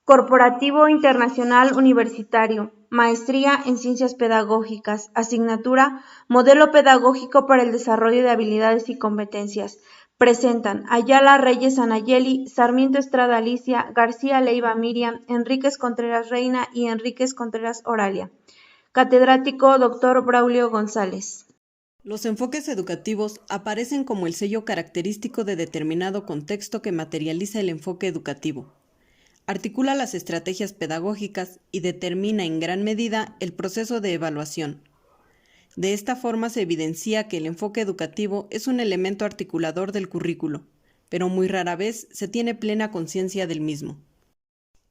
Corporativo Internacional Universitario, Maestría en Ciencias Pedagógicas, asignatura Modelo Pedagógico para el Desarrollo de Habilidades y Competencias. Presentan Ayala Reyes Anayeli, Sarmiento Estrada Alicia, García Leiva Miriam, Enríquez Contreras Reina y Enríquez Contreras Oralia. Catedrático Dr. Braulio González. Los enfoques educativos aparecen como el sello característico de determinado contexto que materializa el enfoque educativo. Articula las estrategias pedagógicas y determina en gran medida el proceso de evaluación. De esta forma se evidencia que el enfoque educativo es un elemento articulador del currículo, pero muy rara vez se tiene plena conciencia del mismo.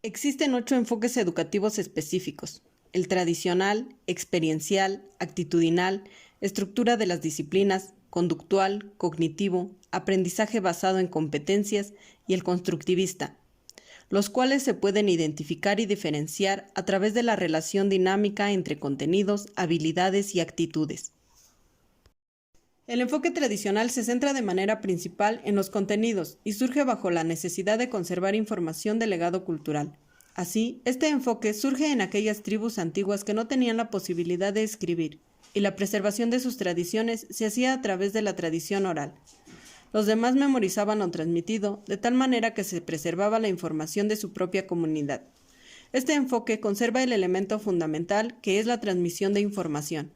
Existen 8 enfoques educativos específicos: el tradicional, experiencial, actitudinal, estructura de las disciplinas, conductual, cognitivo, aprendizaje basado en competencias y el constructivista, los cuales se pueden identificar y diferenciar a través de la relación dinámica entre contenidos, habilidades y actitudes. El enfoque tradicional se centra de manera principal en los contenidos y surge bajo la necesidad de conservar información del legado cultural. Así, este enfoque surge en aquellas tribus antiguas que no tenían la posibilidad de escribir, y la preservación de sus tradiciones se hacía a través de la tradición oral. Los demás memorizaban lo transmitido, de tal manera que se preservaba la información de su propia comunidad. Este enfoque conserva el elemento fundamental, que es la transmisión de información.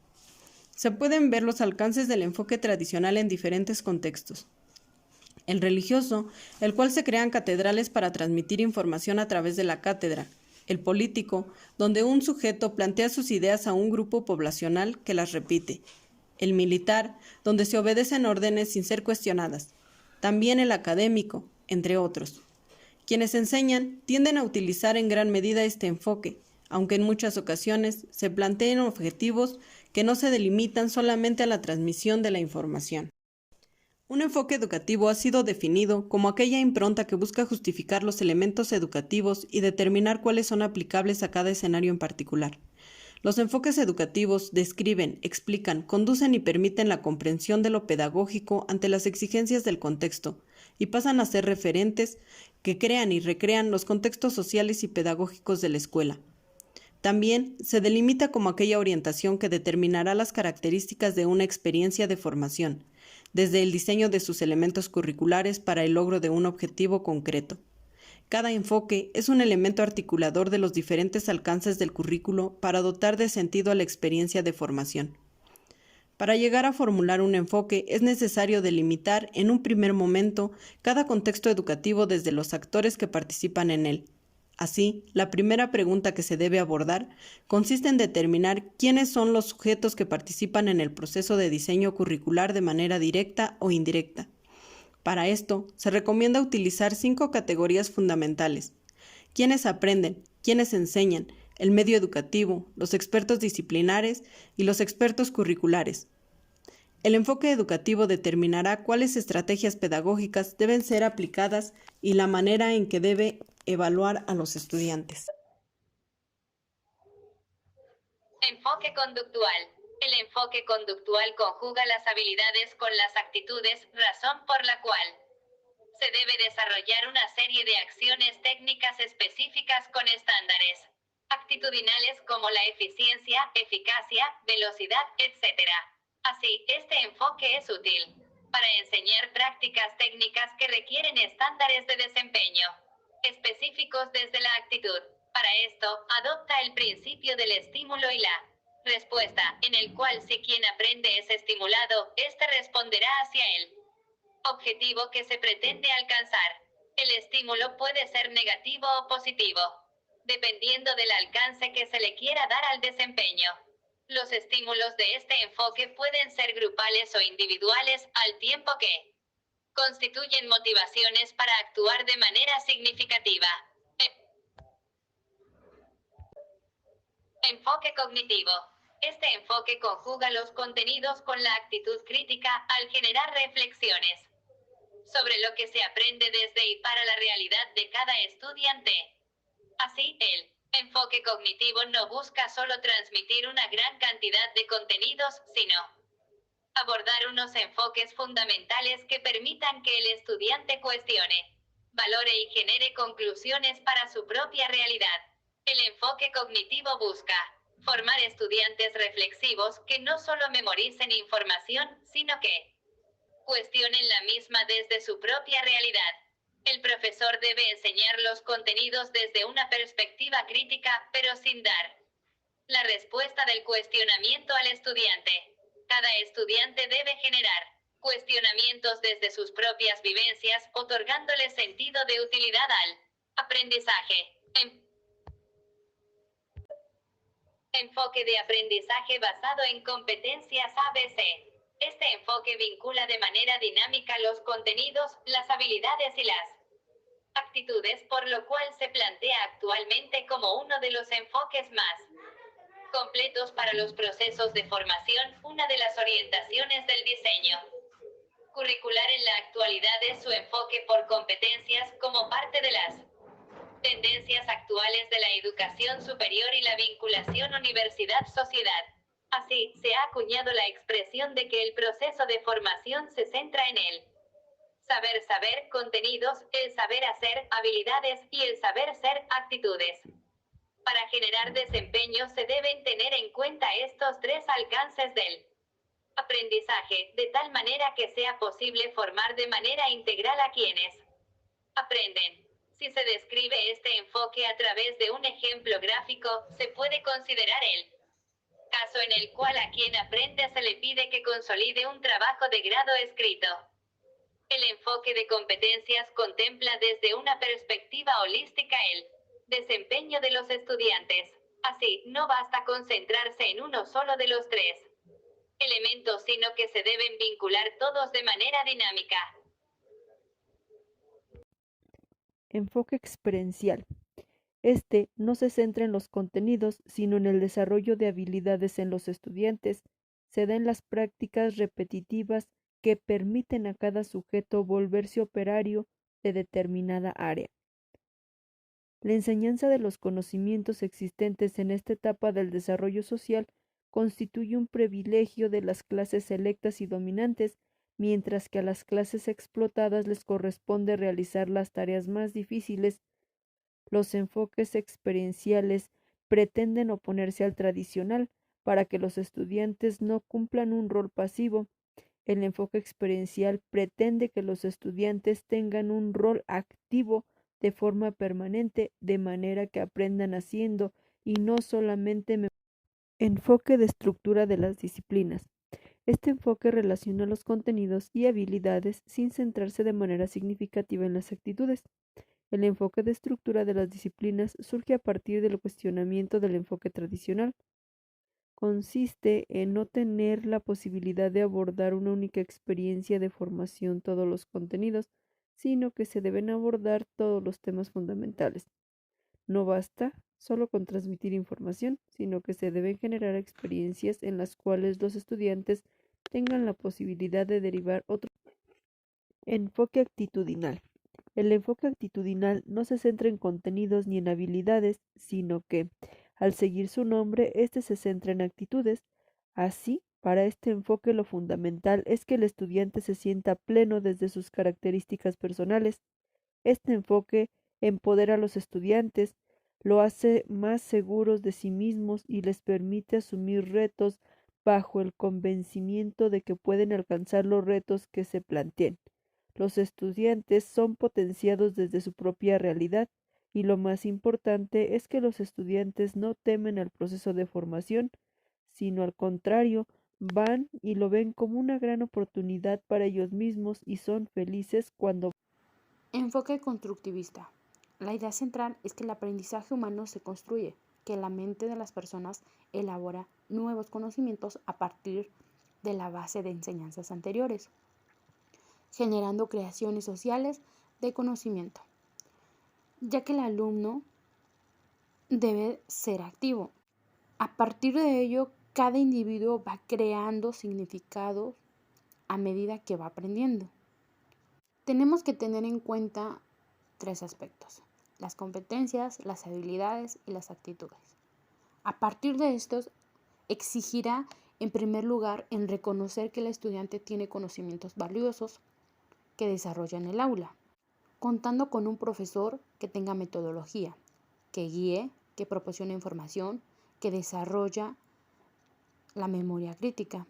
Se pueden ver los alcances del enfoque tradicional en diferentes contextos. El religioso, el cual se crean catedrales para transmitir información a través de la cátedra. El político, donde un sujeto plantea sus ideas a un grupo poblacional que las repite. El militar, donde se obedecen órdenes sin ser cuestionadas. También el académico, entre otros. Quienes enseñan tienden a utilizar en gran medida este enfoque, aunque en muchas ocasiones se planteen objetivos que no se delimitan solamente a la transmisión de la información. Un enfoque educativo ha sido definido como aquella impronta que busca justificar los elementos educativos y determinar cuáles son aplicables a cada escenario en particular. Los enfoques educativos describen, explican, conducen y permiten la comprensión de lo pedagógico ante las exigencias del contexto, y pasan a ser referentes que crean y recrean los contextos sociales y pedagógicos de la escuela. También se delimita como aquella orientación que determinará las características de una experiencia de formación, desde el diseño de sus elementos curriculares para el logro de un objetivo concreto. Cada enfoque es un elemento articulador de los diferentes alcances del currículo para dotar de sentido a la experiencia de formación. Para llegar a formular un enfoque es necesario delimitar en un primer momento cada contexto educativo desde los actores que participan en él. Así, la primera pregunta que se debe abordar consiste en determinar quiénes son los sujetos que participan en el proceso de diseño curricular de manera directa o indirecta. Para esto, se recomienda utilizar 5 categorías fundamentales: quiénes aprenden, quiénes enseñan, el medio educativo, los expertos disciplinares y los expertos curriculares. El enfoque educativo determinará cuáles estrategias pedagógicas deben ser aplicadas y la manera en que debe evaluar a los estudiantes. Enfoque conductual. El enfoque conductual conjuga las habilidades con las actitudes, razón por la cual se debe desarrollar una serie de acciones técnicas específicas con estándares actitudinales como la eficiencia, eficacia, velocidad, etc. Así, este enfoque es útil para enseñar prácticas técnicas que requieren estándares de desempeño específicos desde la actitud. Para esto, adopta el principio del estímulo y la respuesta, en el cual si quien aprende es estimulado, éste responderá hacia él objetivo que se pretende alcanzar. El estímulo puede ser negativo o positivo, dependiendo del alcance que se le quiera dar al desempeño. Los estímulos de este enfoque pueden ser grupales o individuales, al tiempo que constituyen motivaciones para actuar de manera significativa. Enfoque cognitivo. Este enfoque conjuga los contenidos con la actitud crítica al generar reflexiones sobre lo que se aprende desde y para la realidad de cada estudiante. Así, el enfoque cognitivo no busca solo transmitir una gran cantidad de contenidos, sino abordar unos enfoques fundamentales que permitan que el estudiante cuestione valore y genere conclusiones para su propia realidad. El enfoque cognitivo busca formar estudiantes reflexivos que no solo memoricen información, sino que cuestionen la misma desde su propia realidad. El profesor debe enseñar los contenidos desde una perspectiva crítica, pero sin dar la respuesta del cuestionamiento al estudiante. Cada estudiante debe generar cuestionamientos desde sus propias vivencias, otorgándole sentido de utilidad al aprendizaje. Enfoque de aprendizaje basado en competencias ABC. Este enfoque vincula de manera dinámica los contenidos, las habilidades y las actitudes, por lo cual se plantea actualmente como uno de los enfoques más completos para los procesos de formación. Una de las orientaciones del diseño curricular en la actualidad es su enfoque por competencias como parte de las tendencias actuales de la educación superior y la vinculación universidad-sociedad. Así, se ha acuñado la expresión de que el proceso de formación se centra en el saber contenidos, el saber hacer habilidades y el saber ser actitudes. Para generar desempeño se deben tener en cuenta estos tres alcances del aprendizaje, de tal manera que sea posible formar de manera integral a quienes aprenden. Si se describe este enfoque a través de un ejemplo gráfico, se puede considerar el caso en el cual a quien aprende se le pide que consolide un trabajo de grado escrito. El enfoque de competencias contempla desde una perspectiva holística el desempeño de los estudiantes. Así, no basta concentrarse en uno solo de los tres elementos, sino que se deben vincular todos de manera dinámica. Enfoque experiencial. Este no se centra en los contenidos, sino en el desarrollo de habilidades en los estudiantes. Se da en las prácticas repetitivas que permiten a cada sujeto volverse operario de determinada área. La enseñanza de los conocimientos existentes en esta etapa del desarrollo social constituye un privilegio de las clases selectas y dominantes, mientras que a las clases explotadas les corresponde realizar las tareas más difíciles. Los enfoques experienciales pretenden oponerse al tradicional para que los estudiantes no cumplan un rol pasivo. El enfoque experiencial pretende que los estudiantes tengan un rol activo de forma permanente, de manera que aprendan haciendo y no solamente enfoque de estructura de las disciplinas. Este enfoque relaciona los contenidos y habilidades sin centrarse de manera significativa en las actitudes. El enfoque de estructura de las disciplinas surge a partir del cuestionamiento del enfoque tradicional. Consiste en no tener la posibilidad de abordar una única experiencia de formación todos los contenidos, sino que se deben abordar todos los temas fundamentales. No basta solo con transmitir información, sino que se deben generar experiencias en las cuales los estudiantes tengan la posibilidad de derivar otro enfoque actitudinal. El enfoque actitudinal no se centra en contenidos ni en habilidades, sino que, al seguir su nombre, éste se centra en actitudes. Así, para este enfoque lo fundamental es que el estudiante se sienta pleno desde sus características personales. Este enfoque empodera a los estudiantes, lo hace más seguros de sí mismos y les permite asumir retos bajo el convencimiento de que pueden alcanzar los retos que se planteen. Los estudiantes son potenciados desde su propia realidad y lo más importante es que los estudiantes no temen al proceso de formación, sino al contrario, van y lo ven como una gran oportunidad para ellos mismos y son felices cuando Enfoque constructivista. La idea central es que el aprendizaje humano se construye, que la mente de las personas elabora nuevos conocimientos a partir de la base de enseñanzas anteriores, generando creaciones sociales de conocimiento, ya que el alumno debe ser activo. A partir de ello, cada individuo va creando significados a medida que va aprendiendo. Tenemos que tener en cuenta tres aspectos: las competencias, las habilidades y las actitudes. A partir de estos, exigirá en primer lugar en reconocer que el estudiante tiene conocimientos valiosos que desarrolla en el aula. contando con un profesor que tenga metodología, que guíe, que proporcione información, que desarrolla la memoria crítica.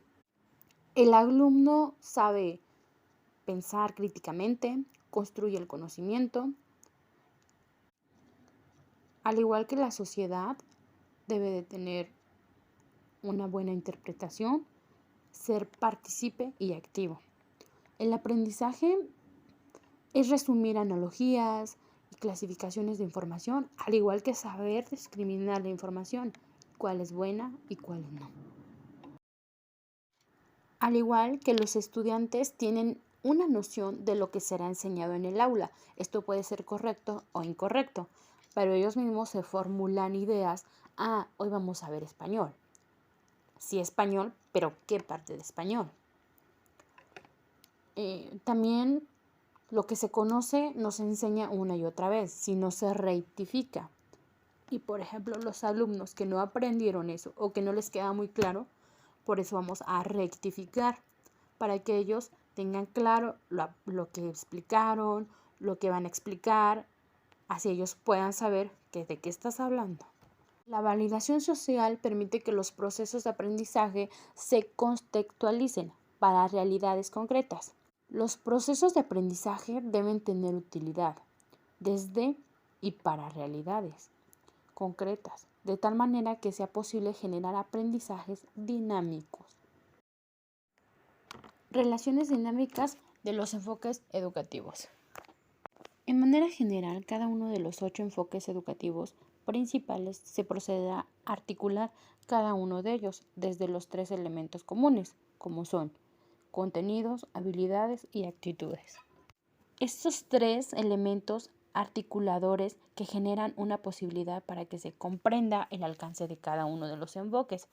El alumno sabe pensar críticamente, construye el conocimiento. Al igual que la sociedad, debe de tener una buena interpretación, ser partícipe y activo. El aprendizaje es resumir analogías y clasificaciones de información, al igual que saber discriminar la información, cuál es buena y cuál no. Al igual que los estudiantes tienen una noción de lo que será enseñado en el aula. Esto puede ser correcto o incorrecto, pero ellos mismos se formulan ideas. Hoy vamos a ver español. Sí, español, pero ¿qué parte de español? También lo que se conoce no se enseña una y otra vez, sino se rectifica. Y por ejemplo, los alumnos que no aprendieron eso o que no les queda muy claro, por eso vamos a rectificar, para que ellos tengan claro lo que explicaron, lo que van a explicar, así ellos puedan saber de qué estás hablando. La validación social permite que los procesos de aprendizaje se contextualicen para realidades concretas. Los procesos de aprendizaje deben tener utilidad desde y para realidades concretas, de tal manera que sea posible generar aprendizajes dinámicos. Relaciones dinámicas de los enfoques educativos. En manera general, cada uno de los 8 enfoques educativos principales se procederá a articular cada uno de ellos desde los 3 elementos comunes, como son contenidos, habilidades y actitudes. Estos 3 elementos articuladores que generan una posibilidad para que se comprenda el alcance de cada uno de los enfoques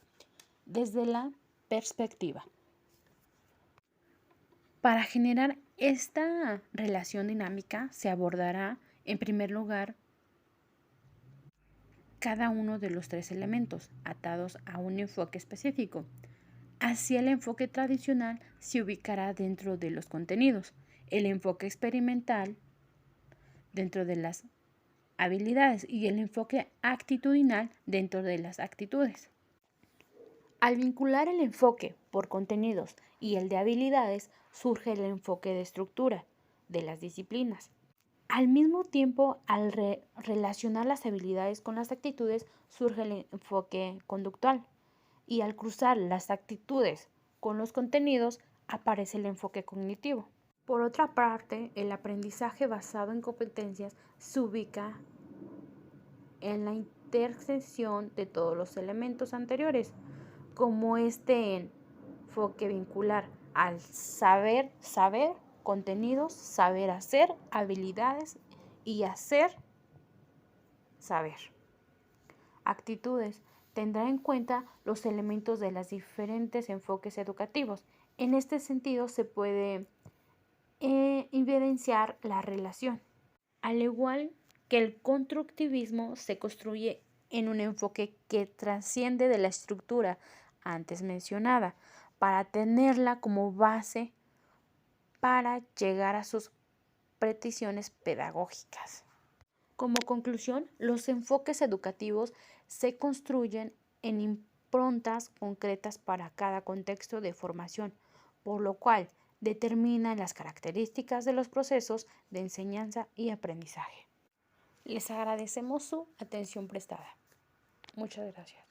desde la perspectiva. Para generar esta relación dinámica se abordará, en primer lugar, cada uno de los 3 elementos atados a un enfoque específico. Así el enfoque tradicional se ubicará dentro de los contenidos, el enfoque experimental dentro de las habilidades y el enfoque actitudinal dentro de las actitudes. Al vincular el enfoque por contenidos y el de habilidades, surge el enfoque de estructura de las disciplinas. Al mismo tiempo, al relacionar las habilidades con las actitudes, surge el enfoque conductual. Y al cruzar las actitudes con los contenidos, aparece el enfoque cognitivo. Por otra parte, el aprendizaje basado en competencias se ubica en la intersección de todos los elementos anteriores, como este enfoque vincular al saber, contenidos, saber hacer, habilidades y hacer, saber. Actitudes. Tendrá en cuenta los elementos de los diferentes enfoques educativos. En este sentido se puede evidenciar la relación. Al igual que el constructivismo se construye en un enfoque que trasciende de la estructura antes mencionada, para tenerla como base para llegar a sus pretensiones pedagógicas. Como conclusión, los enfoques educativos se construyen en improntas concretas para cada contexto de formación, por lo cual determinan las características de los procesos de enseñanza y aprendizaje. Les agradecemos su atención prestada. Muchas gracias.